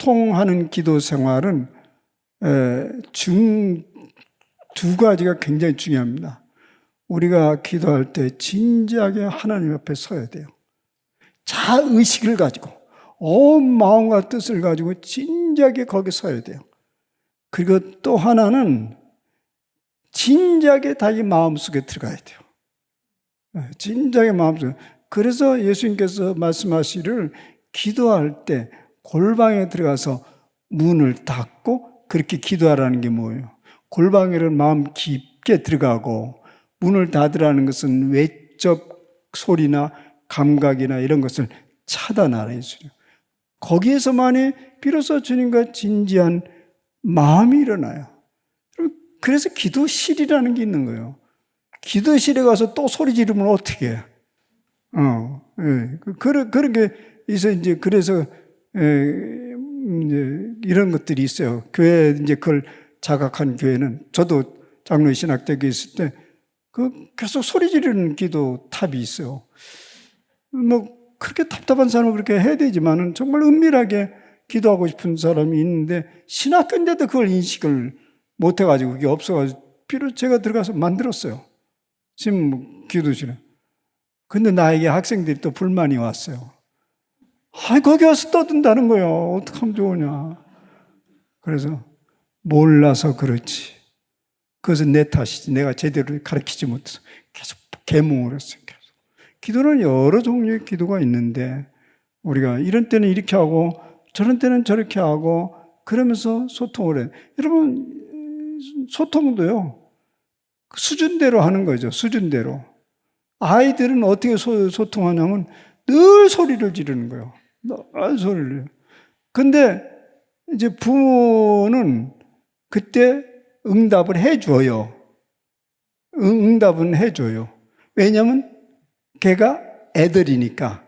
소통하는 기도 생활은 두 가지가 굉장히 중요합니다. 우리가 기도할 때 진지하게 하나님 앞에 서야 돼요. 자의식을 가지고 온 마음과 뜻을 가지고 진지하게 거기 서야 돼요. 그리고 또 하나는 진지하게 자기 마음속에 들어가야 돼요. 진지하게 마음속에. 그래서 예수님께서 말씀하시기를 기도할 때 골방에 들어가서 문을 닫고 그렇게 기도하라는 게 뭐예요? 골방에는 마음 깊게 들어가고 문을 닫으라는 것은 외적 소리나 감각이나 이런 것을 차단하라 했어요. 거기에서만이 비로소 주님과 진지한 마음이 일어나요. 그래서 기도실이라는 게 있는 거예요. 기도실에 가서 또 소리 지르면 어떻게 해? 그런 게 있어. 이제 그래서 이제 이런 것들이 있어요. 교회 이제 그걸 자각한 교회는, 저도 장로의 신학대교에 있을 때 계속 소리 지르는 기도 탑이 있어요. 뭐 그렇게 답답한 사람은 그렇게 해야 되지만은 정말 은밀하게 기도하고 싶은 사람이 있는데 신학교인데도 그걸 인식을 못 해가지고 그게 없어가지고 비로소 제가 들어가서 만들었어요. 지금 기도실에. 근데 나에게 학생들이 또 불만이 왔어요. 거기 와서 떠든다는 거예요. 어떡하면 좋으냐. 그래서 몰라서 그렇지. 그것은 내 탓이지. 내가 제대로 가르치지 못해서 계속 계몽을 했어요. 계속. 기도는 여러 종류의 기도가 있는데 우리가 이런 때는 이렇게 하고 저런 때는 저렇게 하고 그러면서 소통을 해요. 여러분, 소통도요, 수준대로 하는 거죠. 수준대로. 아이들은 어떻게 소통하냐면 늘 소리를 지르는 거예요. 늘 소리를. 근데 이제 부모는 그때 응답을 해줘요. 응답은 해줘요. 왜냐하면 걔가 애들이니까.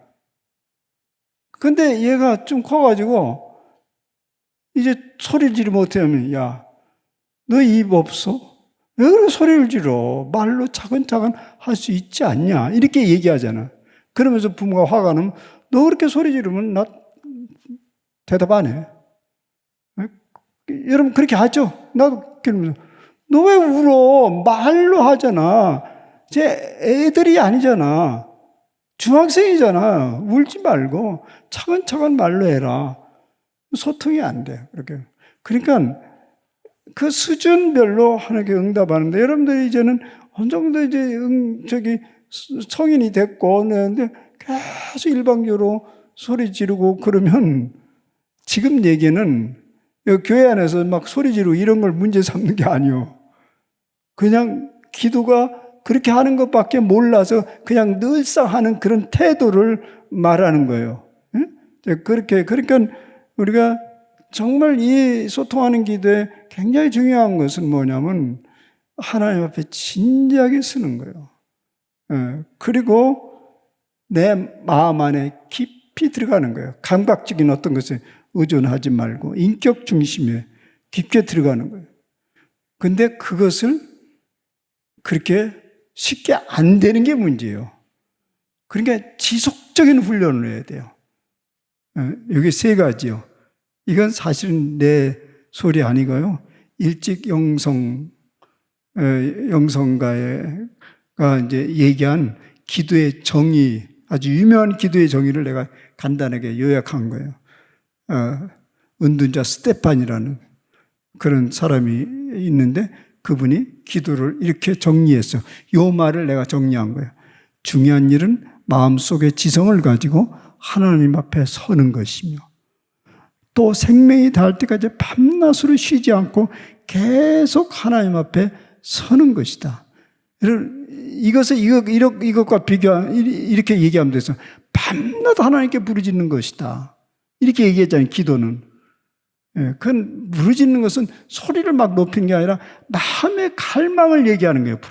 근데 얘가 좀 커가지고 이제 소리를 지르면 어떻게 하면, 야, 너 입 없어? 왜 그렇게 소리를 지르? 말로 차근차근 할 수 있지 않냐? 이렇게 얘기하잖아. 그러면서 부모가 화가 나면 너 그렇게 소리 지르면 나 대답 안 해. 여러분 그렇게 하죠? 나도 그러면서 너 왜 울어? 말로 하잖아. 쟤 애들이 아니잖아. 중학생이잖아. 울지 말고 차근차근 말로 해라. 소통이 안 돼. 그렇게. 그러니까 그 수준별로 하나님께 응답하는데 여러분들이 이제는 어느 정도 이제 성인이 됐고 그런데 계속 일방적으로 소리 지르고 그러면 지금 얘기는 교회 안에서 막 소리 지르고 이런 걸 문제 삼는 게 아니에요. 그냥 기도가 그렇게 하는 것밖에 몰라서 그냥 늘상 하는 그런 태도를 말하는 거예요. 그러니까 우리가 정말 이 소통하는 기도에 굉장히 중요한 것은 뭐냐면 하나님 앞에 진지하게 쓰는 거예요. 그리고 내 마음 안에 깊이 들어가는 거예요. 감각적인 어떤 것에 의존하지 말고 인격 중심에 깊게 들어가는 거예요. 근데 그것을 그렇게 쉽게 안 되는 게 문제예요. 그러니까 지속적인 훈련을 해야 돼요. 여기 세 가지요. 이건 사실은 내 소리 아니고요. 일찍 영성가가 이제 얘기한 기도의 정의, 아주 유명한 기도의 정의를 내가 간단하게 요약한 거예요. 은둔자 스테판이라는 그런 사람이 있는데 그분이 기도를 이렇게 정리했어요. 이 말을 내가 정리한 거예요. 중요한 일은 마음속에 지성을 가지고 하나님 앞에 서는 것이며 또 생명이 닿을 때까지 밤낮으로 쉬지 않고 계속 하나님 앞에 서는 것이다. 이것을 이것과 이렇게 얘기하면 돼서 밤낮 하나님께 부르짖는 것이다. 이렇게 얘기했잖아요. 기도는. 그건 부르짖는 것은 소리를 막 높이는 게 아니라 마음의 갈망을 얘기하는 거예요.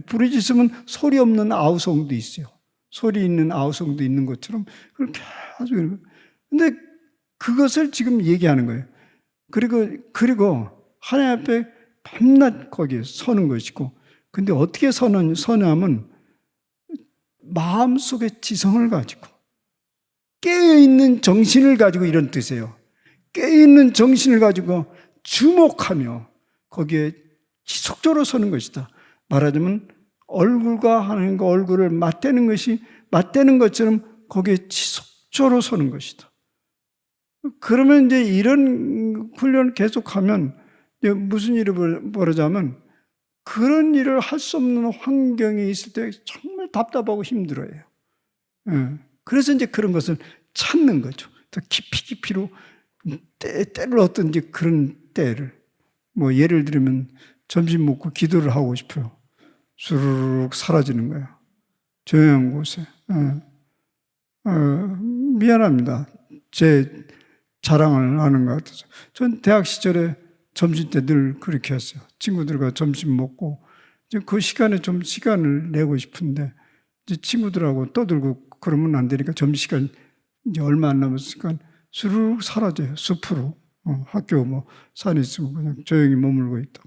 부르짖으면 소리 없는 아우성도 있어요. 소리 있는 아우성도 있는 것처럼 그렇게 아주. 근데 그것을 지금 얘기하는 거예요. 그리고 하나님 앞에 밤낮 거기에 서는 것이고, 근데 어떻게 서냐면 마음속에 지성을 가지고 깨어있는 정신을 가지고 이런 뜻이에요. 깨있는 정신을 가지고 주목하며 거기에 지속적으로 서는 것이다. 말하자면 얼굴과 하나님과 얼굴을 맞대는 것처럼 거기에 지속적으로 서는 것이다. 그러면 이제 이런 훈련을 계속하면 무슨 일이 벌어지면 그런 일을 할 수 없는 환경에 있을 때 정말 답답하고 힘들어요. 그래서 이제 그런 것을 찾는 거죠. 더 깊이로 때를 어떤지 그런 때를 뭐 예를 들면 점심 먹고 기도를 하고 싶어요. 수르륵 사라지는 거예요. 조용한 곳에. 미안합니다. 제 자랑을 하는 것 같아서. 전 대학 시절에 점심 때 늘 그렇게 했어요. 친구들과 점심 먹고 이제 그 시간에 좀 시간을 내고 싶은데 이제 친구들하고 떠들고 그러면 안 되니까 점심시간 이제 얼마 안 남았으니까 수르륵 사라져요. 숲으로. 학교 뭐 산에 있으면 그냥 조용히 머물고 있다.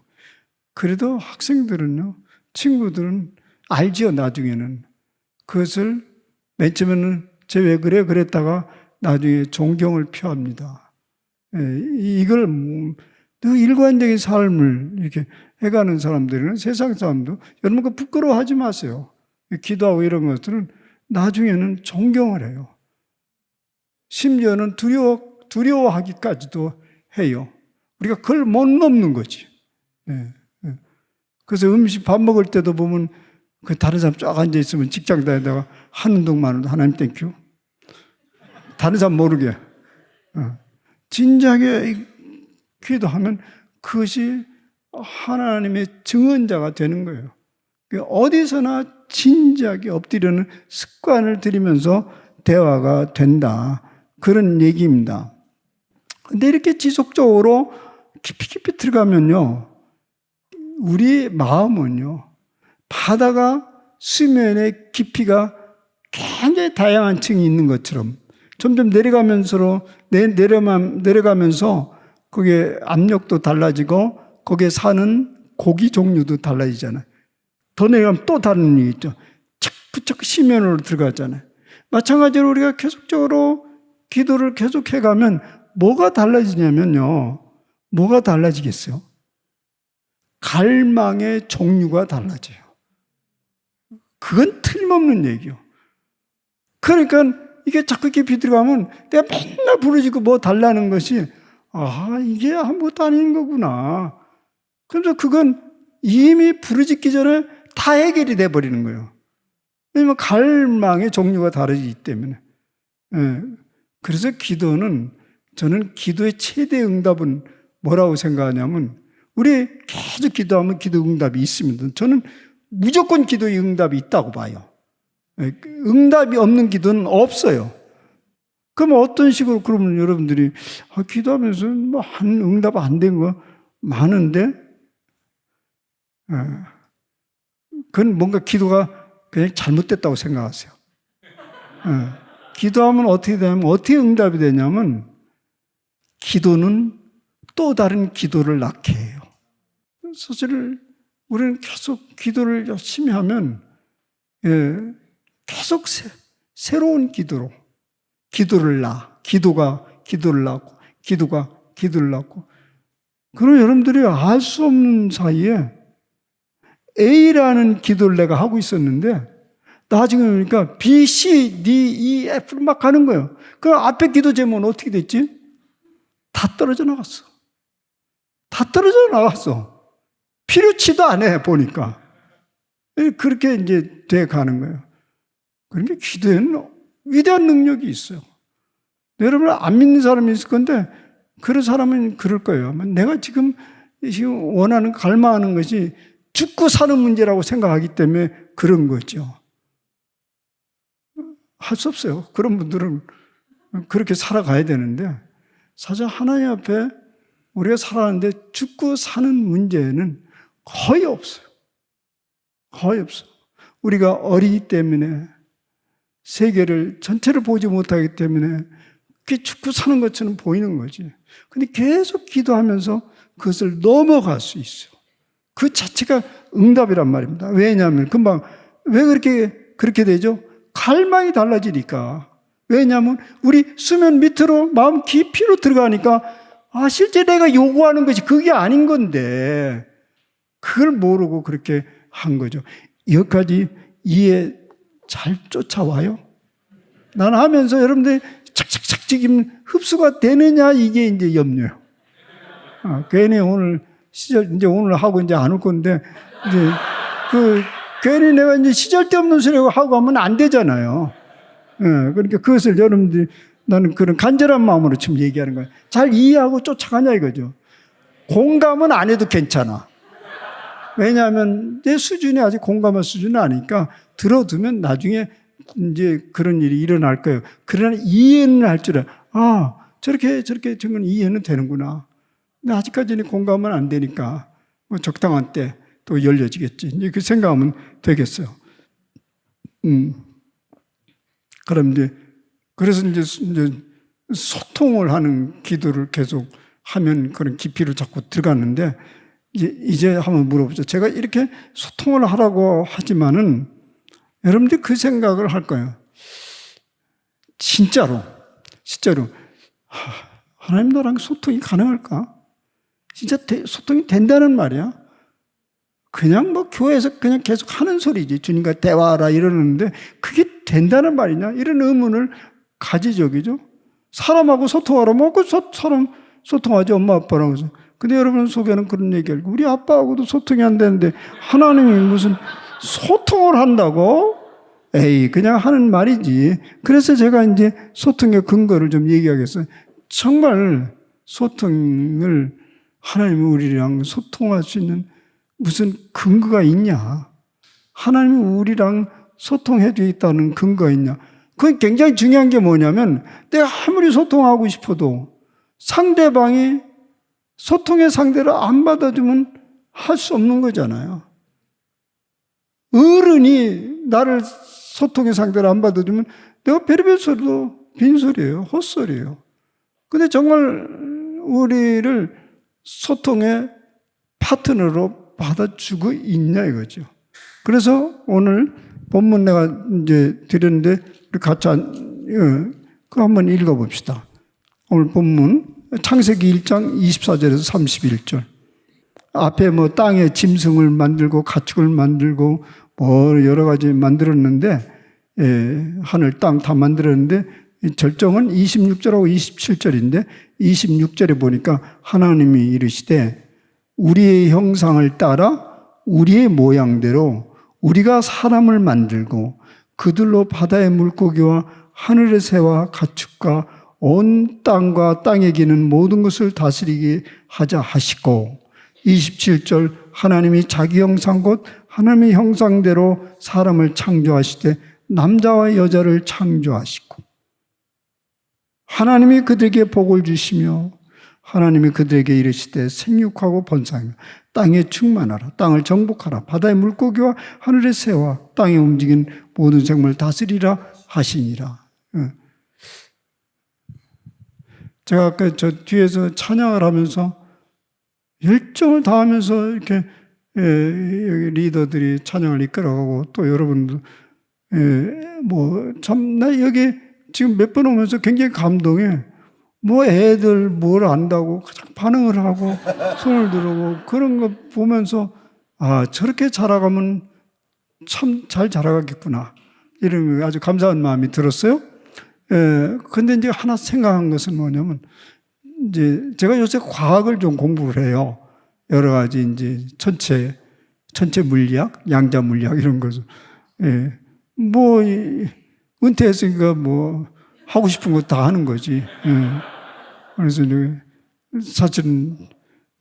그래도 학생들은요, 친구들은 알지요, 나중에는. 그것을 맨 처음에는 쟤 왜 그래? 그랬다가 나중에 존경을 표합니다. 이걸 일관적인 삶을 이렇게 해가는 사람들은 세상 사람도 여러분 그 부끄러워하지 마세요. 기도하고 이런 것들은 나중에는 존경을 해요. 심지어는 두려워하기까지도 해요. 우리가 그걸 못 넘는 거지. 그래서 밥 먹을 때도 보면 그 다른 사람 쫙 앉아 있으면 직장 다니다가 하는 동안은 하나님 땡큐. 다른 사람 모르게. 진작에 기도하면 그것이 하나님의 증언자가 되는 거예요. 어디서나 진지하게 엎드리는 습관을 들이면서 대화가 된다. 그런 얘기입니다. 근데 이렇게 지속적으로 깊이 들어가면요, 우리 마음은요, 바다가 수면의 깊이가 굉장히 다양한 층이 있는 것처럼 점점 내려가면서 거기에 압력도 달라지고 거기에 사는 고기 종류도 달라지잖아요. 더 내려가면 또 다른 일이 있죠. 자꾸 심연으로 들어가잖아요. 마찬가지로 우리가 계속적으로 기도를 계속해가면 뭐가 달라지냐면요. 뭐가 달라지겠어요? 갈망의 종류가 달라져요. 그건 틀림없는 얘기요. 그러니까 이게 자꾸 깊이 들어가면 내가 맨날 부르짖고 뭐 달라는 것이 이게 아무것도 아닌 거구나. 그래서 그건 이미 부르짖기 전에 다 해결이 돼버리는 거예요. 왜냐면 갈망의 종류가 다르기 때문에. 그래서 저는 기도의 최대 응답은 뭐라고 생각하냐면 우리 계속 기도하면 기도 응답이 있습니다. 저는 무조건 기도의 응답이 있다고 봐요. 응답이 없는 기도는 없어요. 그럼 어떤 식으로 그러면 여러분들이 기도하면서 뭐 응답 안 된 거 많은데 그건 뭔가 기도가 그냥 잘못됐다고 생각하세요. 기도하면 어떻게 되냐면 어떻게 응답이 되냐면 기도는 또 다른 기도를 낳게 해요. 사실 우리는 계속 기도를 열심히 하면 계속 새로운 기도를 낳아. 기도가 기도를 낳고 기도가 기도를 낳고. 그럼 여러분들이 알 수 없는 사이에 A라는 기도를 내가 하고 있었는데 나중에 보니까 B, C, D, E, F로 막 가는 거예요. 그럼 앞에 기도 제목은 어떻게 됐지? 다 떨어져 나갔어. 다 떨어져 나갔어. 필요치도 않아 보니까. 그렇게 이제 돼 가는 거예요. 그러니까 기도에는 위대한 능력이 있어요. 여러분 안 믿는 사람이 있을 건데 그런 사람은 그럴 거예요. 내가 지금 원하는 갈망하는 것이 죽고 사는 문제라고 생각하기 때문에 그런 거죠. 할 수 없어요. 그런 분들은 그렇게 살아가야 되는데 사실 하나님 앞에 우리가 살아가는데 죽고 사는 문제는 거의 없어요. 거의 없어요. 우리가 어리기 때문에 세계를 전체를 보지 못하기 때문에 그게 죽고 사는 것처럼 보이는 거지. 근데 계속 기도하면서 그것을 넘어갈 수 있어요. 그 자체가 응답이란 말입니다. 왜냐하면 금방 왜 그렇게 되죠? 갈망이 달라지니까. 왜냐하면 우리 수면 밑으로 마음 깊이로 들어가니까 실제 내가 요구하는 것이 그게 아닌 건데 그걸 모르고 그렇게 한 거죠. 여기까지 이해 잘 쫓아와요? 난 하면서 여러분들 착착착 지금 흡수가 되느냐 이게 이제 염려요. 괜히 오늘 이제 오늘 하고 이제 안 올 건데 이제 괜히 내가 이제 시절데없는 소리 하고 하면 안 되잖아요. 그러니까 그것을 여러분들이 나는 그런 간절한 마음으로 지금 얘기하는 거예요. 잘 이해하고 쫓아가냐 이거죠. 공감은 안 해도 괜찮아. 왜냐하면 내 수준이 아직 공감할 수준은 아니니까 들어두면 나중에 이제 그런 일이 일어날 거예요. 그러나 이해는 할 줄 알아. 저렇게 저건 이해는 되는구나. 근데 아직까지는 공감은 안 되니까 뭐 적당한 때 또 열려지겠지. 이제 그 생각하면 되겠어요. 그럼 그래서 이제 소통을 하는 기도를 계속 하면 그런 깊이로 자꾸 들어갔는데 이제 한번 물어보죠. 제가 이렇게 소통을 하라고 하지만은 여러분들이 그 생각을 할 거예요. 진짜로 하나님 나랑 소통이 가능할까? 진짜 소통이 된다는 말이야. 그냥 뭐 교회에서 그냥 계속 하는 소리지. 주님과 대화하라 이러는데 그게 된다는 말이냐? 이런 의문을 가지죠. 그죠? 사람하고 소통하라. 뭐 그 사람 소통하지 엄마 아빠랑. 그래서. 근데 여러분 속에는 그런 얘기를 우리 아빠하고도 소통이 안 되는데 하나님이 무슨 소통을 한다고? 에이 그냥 하는 말이지. 그래서 제가 이제 소통의 근거를 좀 얘기하겠어요. 정말 소통을 하나님이 우리랑 소통할 수 있는 무슨 근거가 있냐? 하나님이 우리랑 소통해 줘 있다는 근거가 있냐? 그건 굉장히 중요한 게 뭐냐면 내가 아무리 소통하고 싶어도 상대방이 소통의 상대를 안 받아주면 할 수 없는 거잖아요. 어른이 나를 소통의 상대를 안 받아주면 내가 별의별 소리도 빈소리예요. 헛소리예요. 근데 정말 우리를 소통의 파트너로 받아주고 있냐 이거죠. 그래서 오늘 본문 내가 이제 드렸는데 우리 같이 그거 한번 읽어봅시다. 오늘 본문 창세기 1장 24절에서 31절. 앞에 뭐 땅에 짐승을 만들고 가축을 만들고 뭐 여러 가지 만들었는데 하늘 땅 다 만들었는데 절정은 26절하고 27절인데 26절에 보니까 하나님이 이르시되 우리의 형상을 따라 우리의 모양대로 우리가 사람을 만들고 그들로 바다의 물고기와 하늘의 새와 가축과 온 땅과 땅에 기는 모든 것을 다스리게 하자 하시고 27절 하나님이 자기 형상 곧 하나님의 형상대로 사람을 창조하시되 남자와 여자를 창조하시고 하나님이 그들에게 복을 주시며 하나님이 그들에게 이르시되 생육하고 번성하며 땅에 충만하라. 땅을 정복하라. 바다의 물고기와 하늘의 새와 땅에 움직인 모든 생물을 다스리라 하시니라. 제가 아까 저 뒤에서 찬양을 하면서 열정을 다하면서 이렇게 여기 리더들이 찬양을 이끌어가고 또 여러분도 뭐 참 나 여기 지금 몇 번 오면서 굉장히 감동해. 뭐 애들 뭘 안다고 그냥 반응을 하고 손을 들고 그런 거 보면서 저렇게 자라가면 참 잘 자라가겠구나 이런 아주 감사한 마음이 들었어요. 근데 이제 하나 생각한 것은 뭐냐면 이제 제가 요새 과학을 좀 공부를 해요. 여러 가지 이제 천체 물리학, 양자 물리학 이런 것을 뭐 은퇴했으니까 뭐 하고 싶은 거 다 하는 거지. 그래서 사실은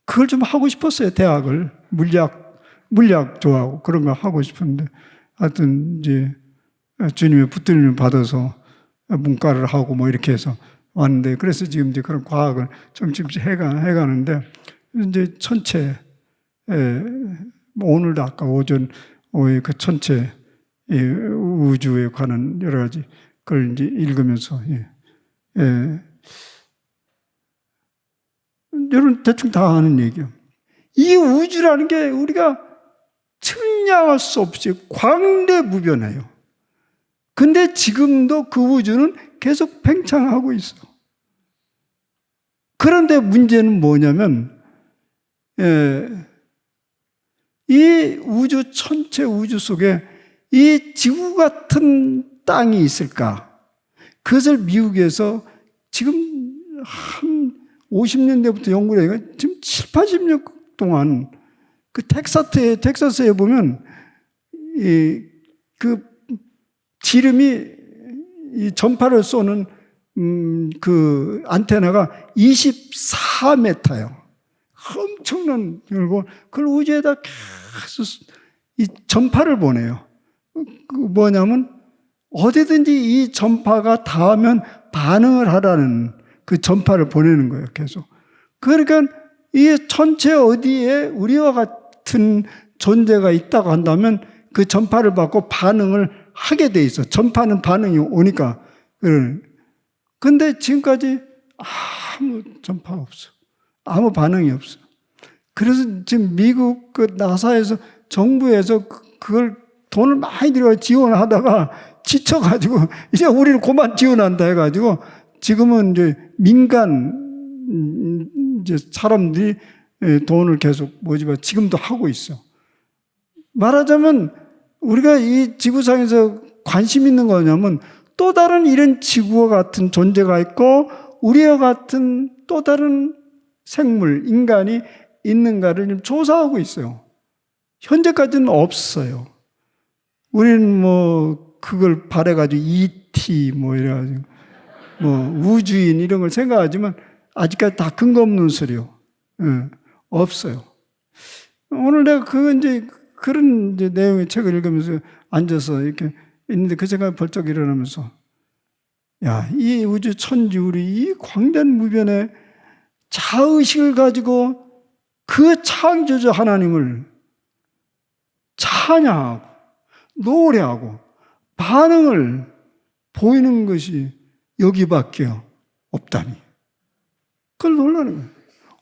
그걸 좀 하고 싶었어요. 대학을 물리학 좋아하고 그런 거 하고 싶은데 하여튼 이제 주님의 붙들림을 받아서 문과를 하고 뭐 이렇게 해서 왔는데 그래서 지금 이제 그런 과학을 좀 해가는데 이제 천체 오늘도 아까 오후에 그 천체 우주에 관한 여러 가지 그걸 이제 읽으면서 여러분 대충 다 아는 얘기예요. 이 우주라는 게 우리가 측량할 수 없이 광대무변해요. 근데 지금도 그 우주는 계속 팽창하고 있어. 그런데 문제는 뭐냐면, 이 우주, 전체 우주 속에 이 지구 같은 땅이 있을까? 그것을 미국에서 지금 한 50년대부터 연구를 해가 지금 7, 80년 동안 그 텍사스에 보면 그 지름이 이 전파를 쏘는 그 안테나가 24m예요. 엄청난 그리고 그걸 우주에다 계속 이 전파를 보내요. 그 뭐냐면 어디든지 이 전파가 닿으면 반응을 하라는 그 전파를 보내는 거예요. 계속. 그러니까 이 전체 어디에 우리와 같은 존재가 있다고 한다면 그 전파를 받고 반응을 하게 돼 있어. 전파는 반응이 오니까. 근데 지금까지 아무 전파가 없어. 아무 반응이 없어. 그래서 지금 미국 그 나사에서 정부에서 그걸 돈을 많이 들여 지원하다가 지쳐가지고 이제 우리는 그만 지원한다 해가지고 지금은 이제 민간 이제 사람들이 돈을 계속 모집하고 지금도 하고 있어. 말하자면 우리가 이 지구상에서 관심 있는 거냐면 또 다른 이런 지구와 같은 존재가 있고 우리와 같은 또 다른 생물, 인간이 있는가를 좀 조사하고 있어요. 현재까지는 없어요. 우리는 뭐 그걸 바래가지고 ET 뭐 이래가지고 뭐 우주인 이런 걸 생각하지만 아직까지 다 근거 없는 소리요. 없어요. 오늘 내가 그런 이제 내용의 책을 읽으면서 앉아서 이렇게 있는데 그 생각이 벌쩍 일어나면서 야, 이 우주 천지 우리 이 광대한 무변에 자의식을 가지고 그 창조주 하나님을 찬양하고 노래하고 반응을 보이는 것이 여기밖에 없다니. 그걸 놀라는 거예요.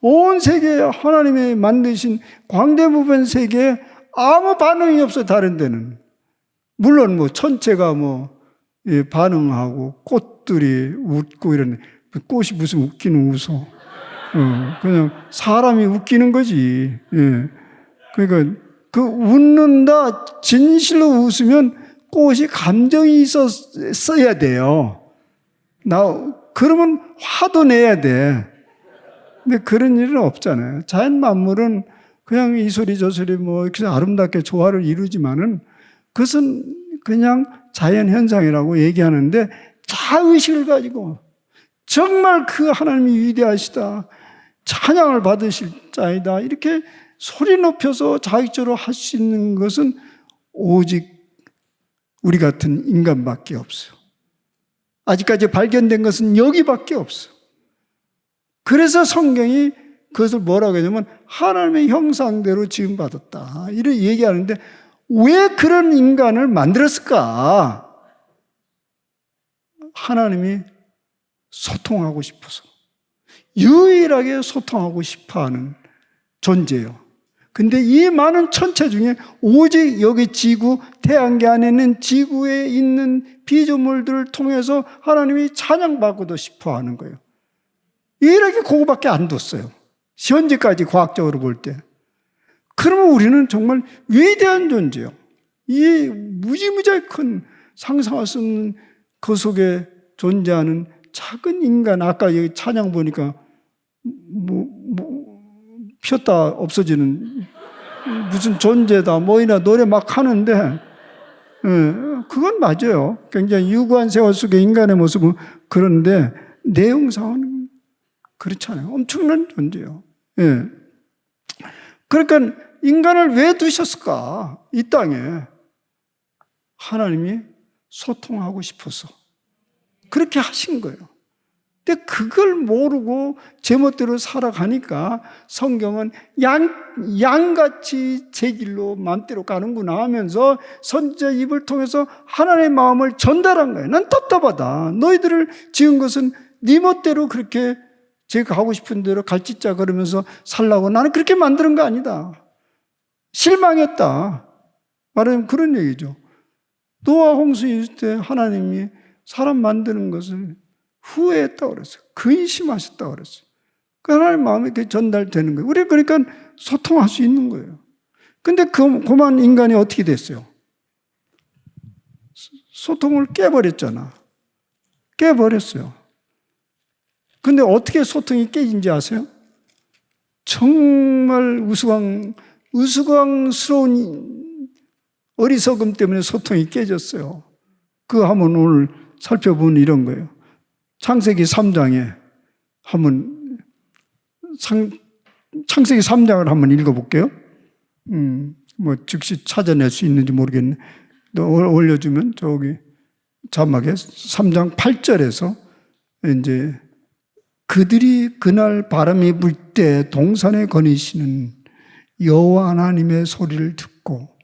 온 세계에 하나님이 만드신 광대무변 세계에 아무 반응이 없어요. 다른 데는. 물론 뭐 천체가 뭐 반응하고 꽃들이 웃고 이런 꽃이 무슨 웃기는 웃어. 그냥 사람이 웃기는 거지. 예. 그러니까 그 웃는다 진실로 웃으면 꽃이 감정이 있어야 돼요. 그러면 화도 내야 돼. 근데 그런 일은 없잖아요. 자연 만물은 그냥 이 소리 저 소리 뭐 이렇게 아름답게 조화를 이루지만은 그것은 그냥 자연 현상이라고 얘기하는데 자의식을 가지고 정말 그 하나님이 위대하시다. 찬양을 받으실 자이다. 이렇게 소리 높여서 자익적으로 할 수 있는 것은 오직 우리 같은 인간밖에 없어요. 아직까지 발견된 것은 여기밖에 없어요. 그래서 성경이 그것을 뭐라고 하냐면 하나님의 형상대로 지음받았다. 이렇게 얘기하는데 왜 그런 인간을 만들었을까? 하나님이 소통하고 싶어서. 유일하게 소통하고 싶어하는 존재예요. 근데 이 많은 천체 중에 오직 여기 지구, 태양계 안에 있는 지구에 있는 피조물들을 통해서 하나님이 찬양받고도 싶어하는 거예요. 이렇게 그거밖에 안 뒀어요. 현재까지 과학적으로 볼 때. 그러면 우리는 정말 위대한 존재예요. 이 무지무지하게 큰 상상할 수 없는 그 속에 존재하는 작은 인간, 아까 여기 찬양 보니까 폈다 없어지는 무슨 존재다 뭐이나 노래 막 하는데 그건 맞아요. 굉장히 유구한 세월 속의 인간의 모습은 그런데 내용상은 그렇잖아요. 엄청난 존재예요. 예. 그러니까 인간을 왜 두셨을까? 이 땅에 하나님이 소통하고 싶어서 그렇게 하신 거예요. 근데 그걸 모르고 제멋대로 살아가니까 성경은 양같이 제 길로 마음대로 가는구나 하면서 선지자 입을 통해서 하나님의 마음을 전달한 거예요. 난 답답하다. 너희들을 지은 것은 네 멋대로 그렇게 제가 하고 싶은 대로 갈짓자 그러면서 살라고 나는 그렇게 만드는 거 아니다. 실망했다. 말하자면 그런 얘기죠. 노아 홍수 있을 때 하나님이 사람 만드는 것을 후회했다고 그랬어요. 근심하셨다고 그랬어요. 그 하나님 마음이 이렇게 전달되는 거예요. 우리 그러니까 소통할 수 있는 거예요. 근데 그만 인간이 어떻게 됐어요? 소통을 깨버렸잖아. 깨버렸어요. 근데 어떻게 소통이 깨진지 아세요? 정말 우스꽝스러운 어리석음 때문에 소통이 깨졌어요. 그거 한번 오늘 살펴보는 이런 거예요. 창세기 3장에 창세기 3장을 한번 읽어볼게요. 뭐 즉시 찾아낼 수 있는지 모르겠네. 너 올려주면 저기 자막에 3장 8절에서 이제 그들이 그날 바람이 불 때 동산에 거니시는 여호와 하나님의 소리를 듣고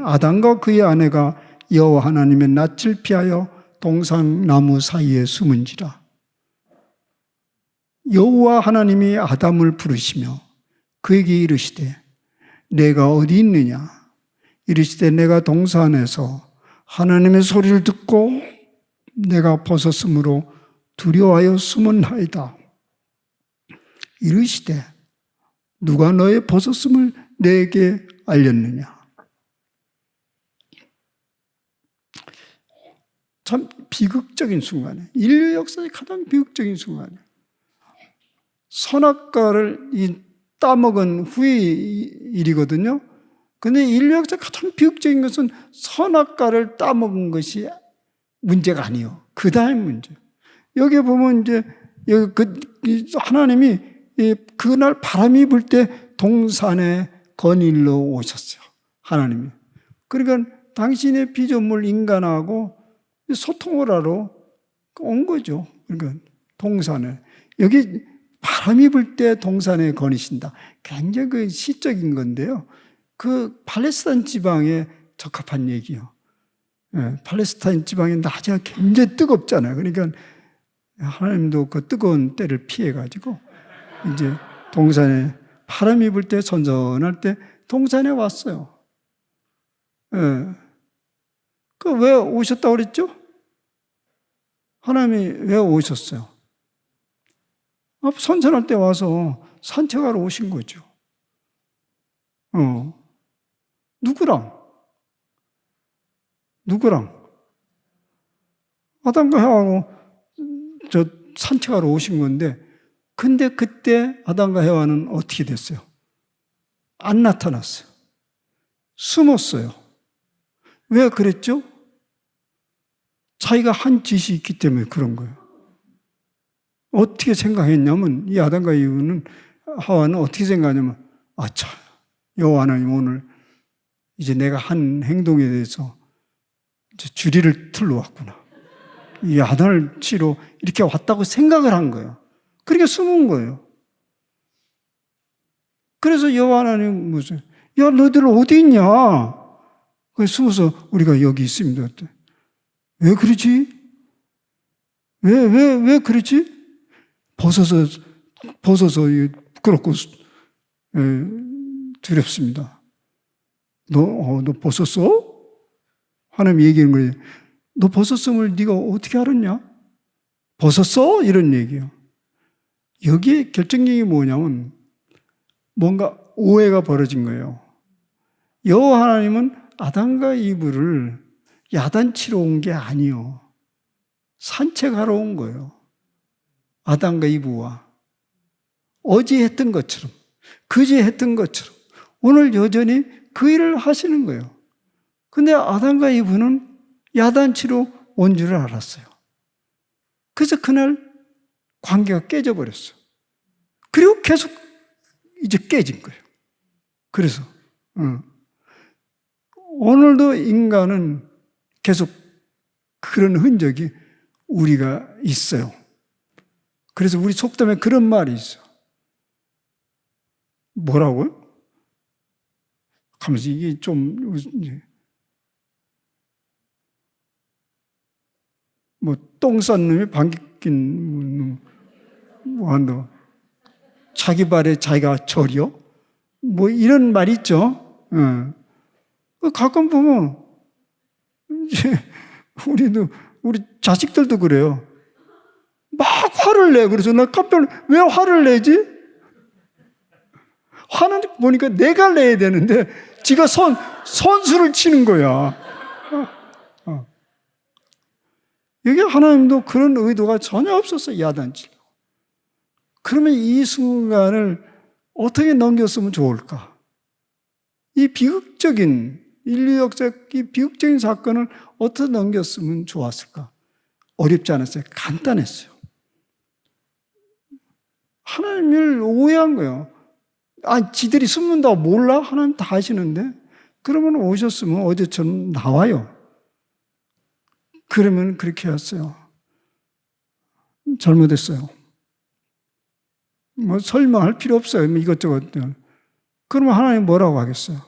아담과 그의 아내가 여호와 하나님의 낯을 피하여 동산 나무 사이에 숨은지라. 여호와 하나님이 아담을 부르시며 그에게 이르시되 내가 어디 있느냐? 이르시되 내가 동산에서 하나님의 소리를 듣고 내가 벗었으므로 두려워하여 숨었나이다. 이르시되 누가 너의 벗었음을 내게 알렸느냐? 참 비극적인 순간이에요. 인류 역사의 가장 비극적인 선악과를 따먹은 후의 일이거든요. 근데 인류 역사의 가장 비극적인 것은 선악과를 따먹은 것이 문제가 아니에요. 그 다음 문제. 여기 보면 이제 하나님이 그날 바람이 불 때 동산에 거닐러 오셨어요. 하나님이. 그러니까 당신의 피조물 인간하고 소통을 하러 온 거죠. 그러니까 동산에. 여기 바람이 불 때 동산에 거니신다. 굉장히 그 시적인 건데요. 그 팔레스타인 지방에 적합한 얘기요. 예, 팔레스타인 지방의 낮이가 굉장히 뜨겁잖아요. 그러니까 하나님도 그 뜨거운 때를 피해가지고 이제 동산에 바람이 불 때 선선할 때 동산에 왔어요. 예. 그 왜 오셨다고 그랬죠? 하나님이 왜 오셨어요? 선선할 때 와서 산책하러 오신 거죠. 누구랑? 아담과 해와하고 산책하러 오신 건데, 근데 그때 아담과 해와는 어떻게 됐어요? 안 나타났어요. 숨었어요. 왜 그랬죠? 자기가 한 짓이 있기 때문에 그런 거예요. 어떻게 생각했냐면, 이 아담과 하와는 어떻게 생각하냐면, 참, 여호와 하나님 오늘 이제 내가 한 행동에 대해서 이제 주리를 틀러 왔구나. 이 아담을 치러 이렇게 왔다고 생각을 한 거예요. 그러니까 숨은 거예요. 그래서 여호와 하나님 야, 너희들 어디 있냐? 그래서 숨어서 우리가 여기 있습니다. 왜 그러지? 왜 그러지? 벗어서 부끄럽고 두렵습니다. 너 벗었어? 하나님 얘기하는 거예요. 너 벗었음을 네가 어떻게 알았냐? 벗었어? 이런 얘기예요. 여기에 결정적인 게 뭐냐면 뭔가 오해가 벌어진 거예요. 여호와 하나님은 아담과 이브를 야단치러 온 게 아니요. 산책하러 온 거예요. 아담과 이브와 어제 했던 것처럼, 그제 했던 것처럼 오늘 여전히 그 일을 하시는 거예요. 근데 아담과 이브는 야단치러 온 줄을 알았어요. 그래서 그날 관계가 깨져버렸어요. 그리고 계속 이제 깨진 거예요. 그래서 오늘도 인간은 계속 그런 흔적이 우리가 있어요. 그래서 우리 속담에 그런 말이 있어요. 뭐라고요? 하면서 이게 좀 똥 싼 놈이 방귀 낀 놈, 자기 발에 자기가 절이요? 이런 말이 있죠. 가끔 보면 이제 우리 자식들도 그래요. 막 화를 내. 그래서 나 깜짝 왜 화를 내지? 화는 보니까 내가 내야 되는데 지가 선수를 치는 거야. 여기 하나님도 그런 의도가 전혀 없었어요. 야단치려고. 그러면 이 순간을 어떻게 넘겼으면 좋을까? 이 비극적인 인류 역사의 비극적인 사건을 어떻게 넘겼으면 좋았을까? 어렵지 않았어요. 간단했어요. 하나님을 오해한 거예요. 지들이 숨는다고 몰라? 하나님 다 아시는데? 그러면 오셨으면 어제처럼 나와요. 그러면 그렇게 했어요. 잘못했어요. 뭐 설명할 필요 없어요. 이것저것. 그러면 하나님 뭐라고 하겠어요?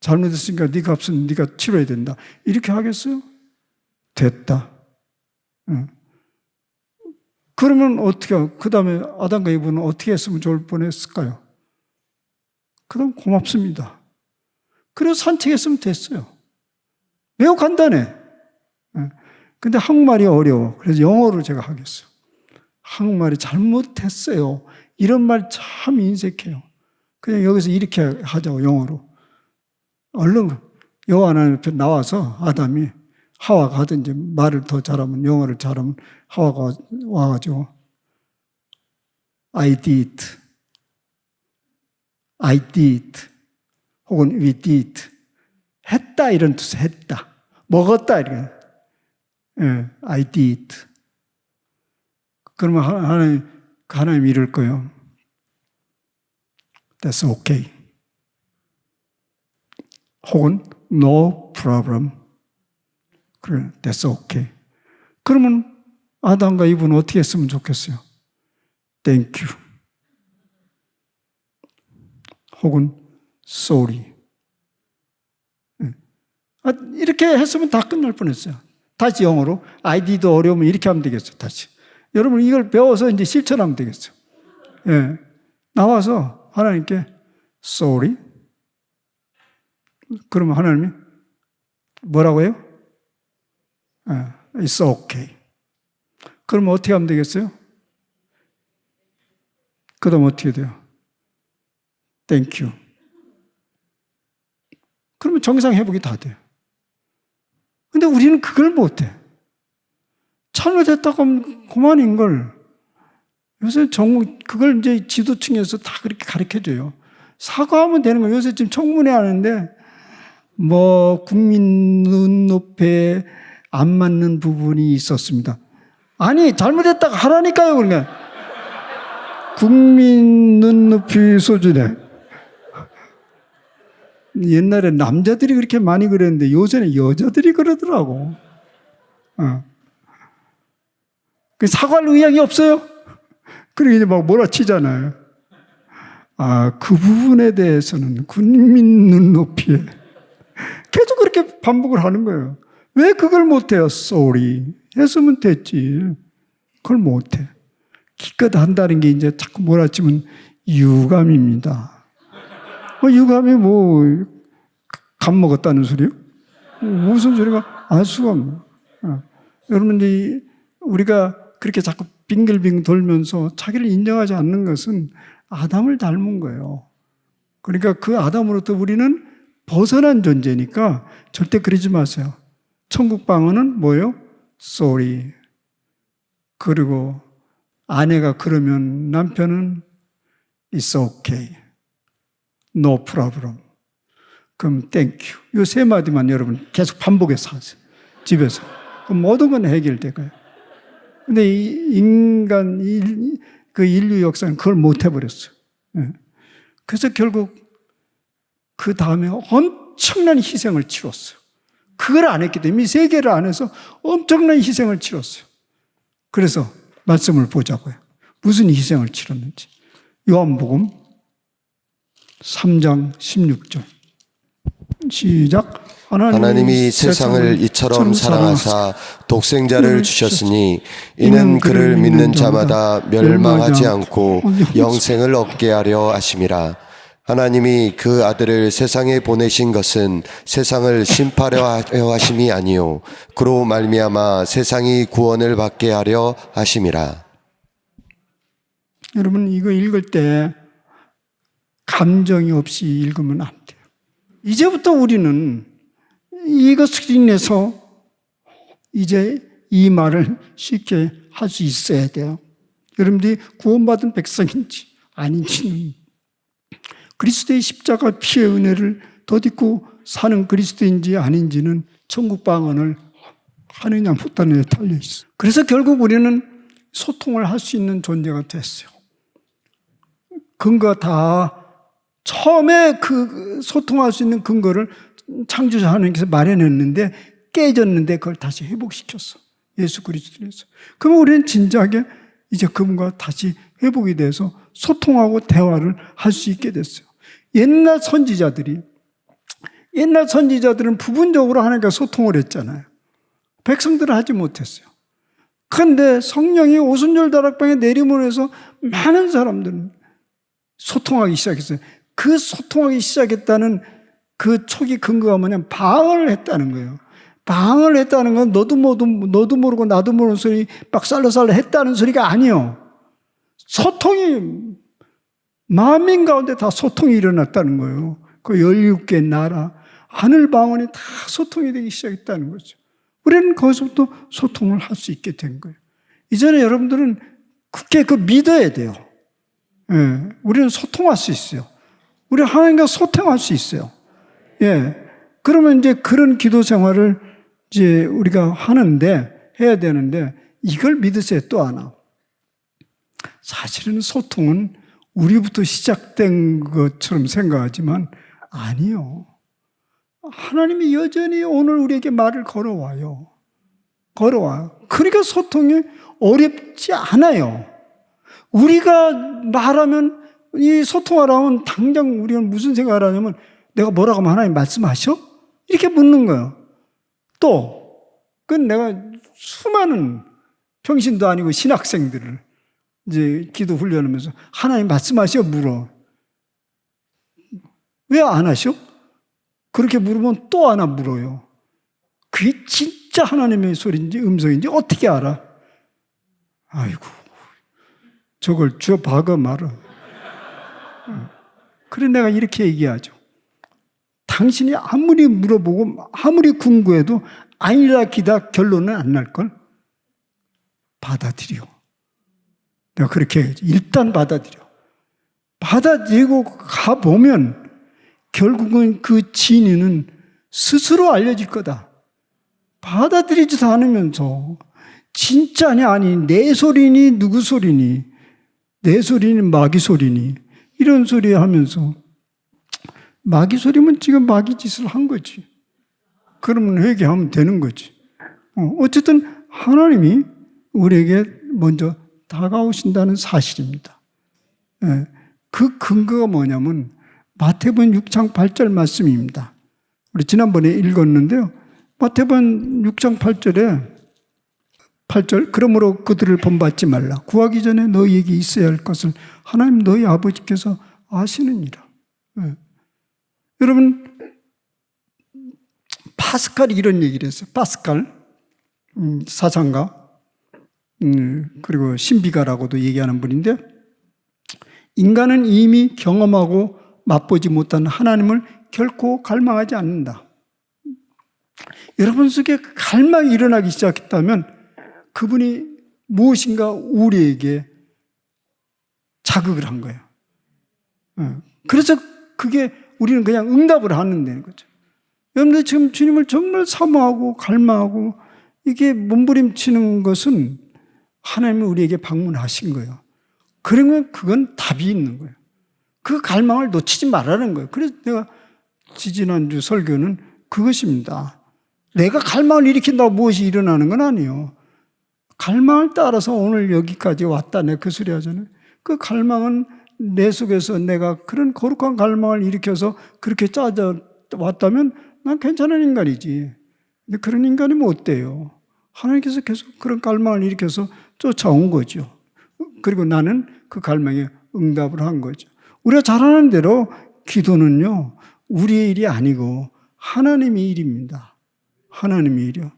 잘못했으니까 네 값은 네가 치러야 된다. 이렇게 하겠어요? 됐다. 그러면 어떻게 하고, 그 다음에 아담과 이브는 어떻게 했으면 좋을 뻔했을까요? 그럼 고맙습니다. 그래서 산책했으면 됐어요. 매우 간단해. 근데 한국말이 어려워. 그래서 영어로 제가 하겠어요. 한국말이 잘못했어요. 이런 말 참 인색해요. 그냥 여기서 이렇게 하자고, 영어로. 얼른 여호와 하나님 앞에 나와서 아담이 하와가 하든지 말을 더 잘하면, 영어를 잘하면 하와가 와가지고 I did 혹은 we did 했다 이런 뜻, 했다 먹었다 이렇게. I did. 그러면 하나님 이럴 거예요. That's okay. 혹은 no problem. 그래, that's okay. 그러면 아담과 이브는 어떻게 했으면 좋겠어요? Thank you. 혹은 sorry. 이렇게 했으면 다 끝날 뻔했어요. 다시 영어로 I did 어려우면 이렇게 하면 되겠어요. 다시. 여러분 이걸 배워서 이제 실천하면 되겠어요. 나와서 하나님께 sorry. 그러면 하나님이 뭐라고 해요? It's okay. 그러면 어떻게 하면 되겠어요? 그 다음 어떻게 돼요? Thank you. 그러면 정상 회복이 다 돼요. 근데 우리는 그걸 못해. 잘못했다고 하면 그만인 걸. 요새 그걸 이제 지도층에서 다 그렇게 가르쳐줘요. 사과하면 되는 거예요. 요새 지금 청문회 하는데, 국민 눈높이에 안 맞는 부분이 있었습니다. 아니, 잘못했다고 하라니까요, 그러면. 국민 눈높이 수준에. 옛날에 남자들이 그렇게 많이 그랬는데 요새는 여자들이 그러더라고. 사과할 의향이 없어요? 그러고 이제 막 몰아치잖아요. 그 부분에 대해서는 국민 눈높이에 계속 그렇게 반복을 하는 거예요. 왜 그걸 못해요? Sorry. 했으면 됐지. 그걸 못해. 기껏 한다는 게 이제 자꾸 몰아치면 유감입니다. 유감이 감 먹었다는 소리요? 무슨 소리가 알 수가 없네. 여러분, 이제 우리가 그렇게 자꾸 빙글빙글 돌면서 자기를 인정하지 않는 것은 아담을 닮은 거예요. 그러니까 그 아담으로부터 우리는 벗어난 존재니까 절대 그러지 마세요. 천국 방언은 뭐예요? Sorry. 그리고 아내가 그러면 남편은 It's okay. No problem. 그럼 Thank you. 이 세 마디만 여러분 계속 반복해서 하세요. 집에서. 그럼 모든 건 해결될까요? 근데 그 인류 역사는 그걸 못 해버렸어요. 그래서 결국 그 다음에 엄청난 희생을 치렀어요. 그걸 안 했기 때문에, 이 세계를 안 해서 엄청난 희생을 치렀어요. 그래서 말씀을 보자고요. 무슨 희생을 치렀는지. 요한복음 3장 16절. 시작. 하나님이 세상을 이처럼 사랑하사 독생자를 주셨으니 이는 그를 믿는 자마다 멸망하지 않고 영생을 얻게 하려 하심이라. 하나님이 그 아들을 세상에 보내신 것은 세상을 심판하려 하심이 아니요 그로 말미암아 세상이 구원을 받게 하려 하심이라. 여러분, 이거 읽을 때 감정이 없이 읽으면 안 돼요. 이제부터 우리는 이것을 인해서 이제 이 말을 쉽게 할 수 있어야 돼요. 여러분들이 구원받은 백성인지 아닌지는, 그리스도의 십자가 피의 은혜를 덧입고 사는 그리스도인지 아닌지는 천국 방언을 하느냐 못하느냐에 달려 있어요. 그래서 결국 우리는 소통을 할 수 있는 존재가 됐어요. 근거 다 처음에 그 소통할 수 있는 근거를 창조자 하나님께서 마련했는데 깨졌는데 그걸 다시 회복시켰어. 예수 그리스도에서. 그러면 우리는 진작에 이제 그분과 다시 회복이 돼서 소통하고 대화를 할 수 있게 됐어요. 옛날 선지자들은 부분적으로 하나님과 소통을 했잖아요. 백성들은 하지 못했어요. 그런데 성령이 오순절 다락방에 내림으로 해서 많은 사람들은 소통하기 시작했어요. 그 소통하기 시작했다는 그 초기 근거가 뭐냐면 방언을 했다는 거예요. 방언을 했다는 건 너도 모르고 나도 모르는 소리 막 살라살라 했다는 소리가 아니에요. 소통이 만민 가운데 다 소통이 일어났다는 거예요. 그 16개 나라 하늘 방언이 다 소통이 되기 시작했다는 거죠. 우리는 거기서부터 소통을 할 수 있게 된 거예요. 이전에 여러분들은 그렇게 믿어야 돼요. 예, 우리는 소통할 수 있어요. 우리 하나님과 소통할 수 있어요. 예, 그러면 이제 그런 기도 생활을 이제 우리가 해야 되는데 이걸 믿으세요. 또 하나. 사실은 소통은 우리부터 시작된 것처럼 생각하지만 아니요. 하나님이 여전히 오늘 우리에게 말을 걸어와요. 그러니까 소통이 어렵지 않아요. 우리가 말하면, 이 소통하라면 당장 우리가 무슨 생각을 하냐면 내가 뭐라고 하면 하나님 말씀하셔? 이렇게 묻는 거예요. 또, 그건 내가 수많은 평신도 아니고 신학생들을 이제 기도 훈련하면서 하나님 말씀하셔? 물어. 왜 안 하셔? 그렇게 물으면 또 하나 물어요. 그게 진짜 하나님의 소리인지 음성인지 어떻게 알아? 아이고, 저걸 줘봐가 말아. 그래 내가 이렇게 얘기하죠. 당신이 아무리 물어보고 아무리 궁구해도 아니라 기다 결론은 안 날걸? 받아들여. 내가 그렇게 해야지. 일단 받아들여. 받아들이고 가보면 결국은 그 진위는 스스로 알려질 거다. 받아들이지도 않으면서 진짜니 아니 내 소리니 누구 소리니 내 소리니 마귀 소리니 이런 소리 하면서 마귀 소리면 지금 마귀 짓을 한 거지. 그러면 회개하면 되는 거지. 어쨌든 하나님이 우리에게 먼저 다가오신다는 사실입니다. 그 근거가 뭐냐면 마태복음 6장 8절 말씀입니다. 우리 지난번에 읽었는데요. 마태복음 6장 8절 그러므로 그들을 본받지 말라. 구하기 전에 너희에게 있어야 할 것을 하나님 너희 아버지께서 아시느니라. 여러분 파스칼이 이런 얘기를 했어요. 파스칼 사상가 그리고 신비가라고도 얘기하는 분인데 인간은 이미 경험하고 맛보지 못한 하나님을 결코 갈망하지 않는다. 여러분 속에 갈망이 일어나기 시작했다면 그분이 무엇인가 우리에게 자극을 한 거예요. 그래서 그게 우리는 그냥 응답을 하는 데는 거죠. 여러분들 지금 주님을 정말 사모하고 갈망하고 이게 몸부림치는 것은 하나님이 우리에게 방문하신 거예요. 그러면 그건 답이 있는 거예요. 그 갈망을 놓치지 말라는 거예요. 그래서 내가 지지난주 설교는 그것입니다. 내가 갈망을 일으킨다고 무엇이 일어나는 건 아니에요. 갈망을 따라서 오늘 여기까지 왔다. 내가 그 소리 하잖아요. 그 갈망은 내 속에서 내가 그런 거룩한 갈망을 일으켜서 그렇게 왔다면 난 괜찮은 인간이지. 근데 그런 인간이면 어때요? 하나님께서 계속 그런 갈망을 일으켜서 쫓아온 거죠. 그리고 나는 그 갈망에 응답을 한 거죠. 우리가 잘 아는 대로 기도는요, 우리의 일이 아니고 하나님의 일입니다. 하나님의 일이요.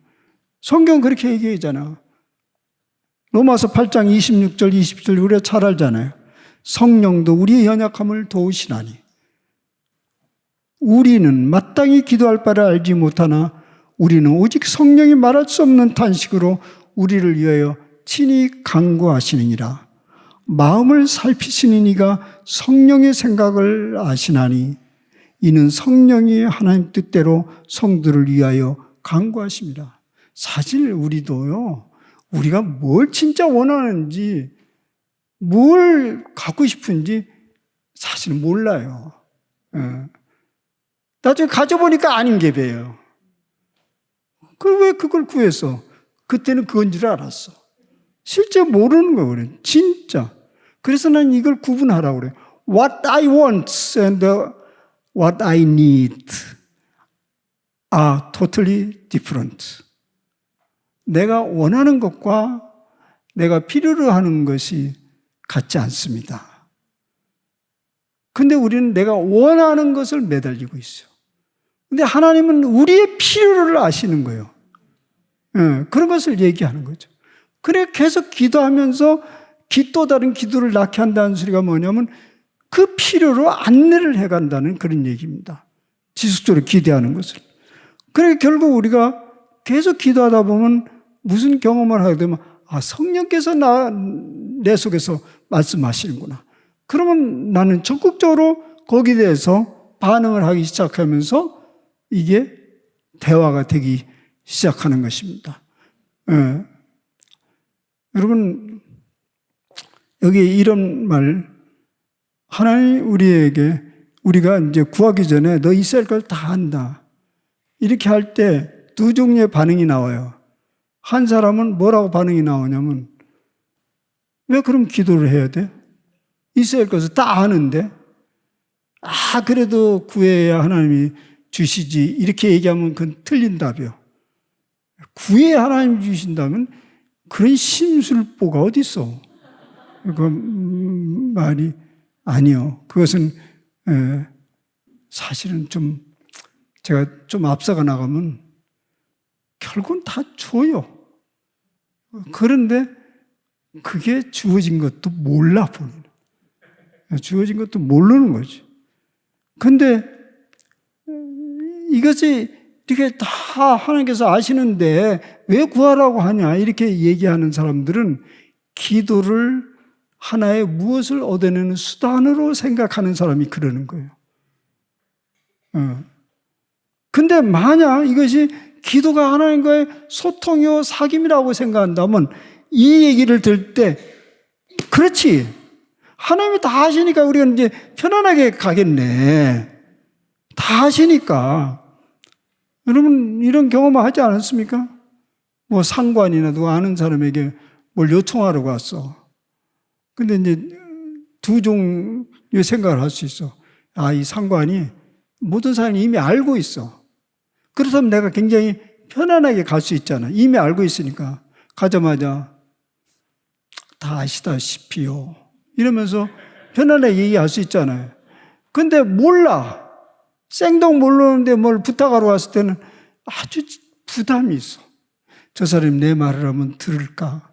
성경 그렇게 얘기하잖아. 로마서 8장 26절, 20절 우리가 잘 알잖아요. 성령도 우리의 연약함을 도우시나니 우리는 마땅히 기도할 바를 알지 못하나 우리는 오직 성령이 말할 수 없는 탄식으로 우리를 위하여 친히 간구하시느니라. 마음을 살피시는 이가 성령의 생각을 아시나니 이는 성령이 하나님 뜻대로 성도를 위하여 간구하십니다. 사실 우리도요, 우리가 뭘 진짜 원하는지, 뭘 갖고 싶은지 사실 몰라요. 나중에 가져보니까 아닌 게 배요. 왜 그걸 구했어? 그때는 그건 줄 알았어. 실제 모르는 거 그래. 진짜. 그래서 난 이걸 구분하라고 그래. What I want and what I need are totally different. 내가 원하는 것과 내가 필요로 하는 것이 같지 않습니다. 근데 우리는 내가 원하는 것을 매달리고 있어요. 근데 하나님은 우리의 필요를 아시는 거예요. 그런 것을 얘기하는 거죠. 그래 계속 기도하면서 또 다른 기도를 낳게 한다는 소리가 뭐냐면 그 필요로 안내를 해간다는 그런 얘기입니다. 지속적으로 기대하는 것을. 그래 결국 우리가 계속 기도하다 보면 무슨 경험을 하게 되면 성령께서 내 속에서 말씀하시는구나. 그러면 나는 적극적으로 거기에 대해서 반응을 하기 시작하면서 이게 대화가 되기 시작하는 것입니다. 여러분 여기 이런 말, 하나님 우리에게 우리가 이제 구하기 전에 너 있어야 할 걸 다 한다. 이렇게 할 때 두 종류의 반응이 나와요. 한 사람은 뭐라고 반응이 나오냐면 왜 그럼 기도를 해야 돼? 있어야 할 것을 다 아는데 그래도 구해야 하나님이 주시지 이렇게 얘기하면 그건 틀린 답이요. 구해야 하나님이 주신다면 그런 심술보가 어디 있어? 그건 말이 아니요. 그것은 사실은 좀 제가 좀 앞서가 나가면 결국은 다 줘요. 그런데 그게 주어진 것도 몰라 보이는. 주어진 것도 모르는 거지. 근데 이것이 이렇게 다 하나님께서 아시는데 왜 구하라고 하냐 이렇게 얘기하는 사람들은 기도를 하나의 무엇을 얻어내는 수단으로 생각하는 사람이 그러는 거예요. 근데 만약 이것이 기도가 하나님과의 소통이요 사귐이라고 생각한다면 이 얘기를 들을 때 그렇지 하나님이 다 하시니까 우리가 이제 편안하게 가겠네. 다 하시니까. 여러분 이런 경험을 하지 않았습니까? 뭐 상관이나 누가 아는 사람에게 뭘 요청하러 갔어. 근데 이제 두 종류의 생각을 할 수 있어. 이 상관이 모든 사람이 이미 알고 있어. 그렇다면 내가 굉장히 편안하게 갈 수 있잖아. 이미 알고 있으니까. 가자마자 다 아시다시피요. 이러면서 편안하게 얘기할 수 있잖아요. 근데 몰라. 생동 모르는데 뭘 부탁하러 왔을 때는 아주 부담이 있어. 저 사람이 내 말을 하면 들을까?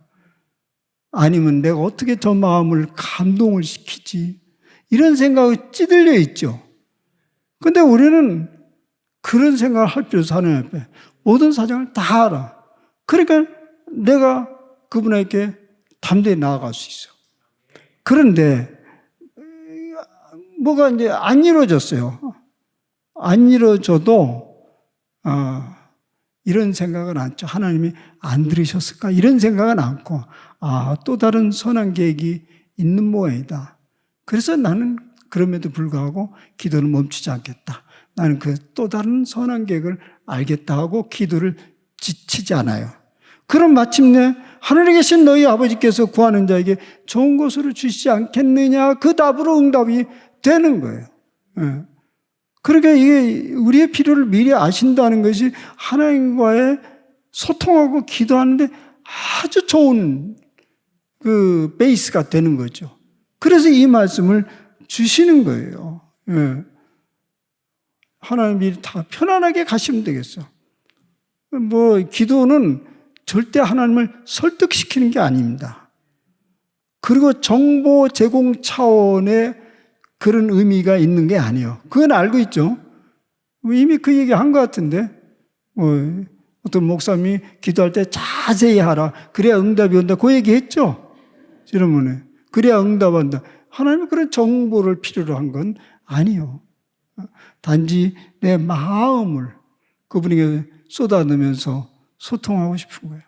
아니면 내가 어떻게 저 마음을 감동을 시키지? 이런 생각이 찌들려 있죠. 근데 우리는 그런 생각을 할 필요 없어. 하나님 앞에 모든 사정을 다 알아. 그러니까 내가 그분에게 담대히 나아갈 수 있어. 그런데 뭐가 이제 안 이루어졌어요. 안 이루어져도 이런 생각은 않죠. 하나님이 안 들으셨을까? 이런 생각은 않고 또 다른 선한 계획이 있는 모양이다. 그래서 나는 그럼에도 불구하고 기도는 멈추지 않겠다. 나는 그 또 다른 선한 계획을 알겠다 하고 기도를 지치지 않아요. 그럼 마침내 하늘에 계신 너희 아버지께서 구하는 자에게 좋은 것으로 주시지 않겠느냐 그 답으로 응답이 되는 거예요. 그러니까 이게 우리의 필요를 미리 아신다는 것이 하나님과의 소통하고 기도하는데 아주 좋은 그 베이스가 되는 거죠. 그래서 이 말씀을 주시는 거예요. 하나님이 다 편안하게 가시면 되겠어. 뭐 기도는 절대 하나님을 설득시키는 게 아닙니다. 그리고 정보 제공 차원의 그런 의미가 있는 게 아니에요. 그건 알고 있죠. 이미 그 얘기 한 것 같은데, 어떤 목사님이 기도할 때 자세히 하라. 그래야 응답이 온다. 그 얘기 했죠. 지난번에. 그래야 응답한다. 하나님은 그런 정보를 필요로 한 건 아니에요. 단지 내 마음을 그분에게 쏟아내면서 소통하고 싶은 거예요.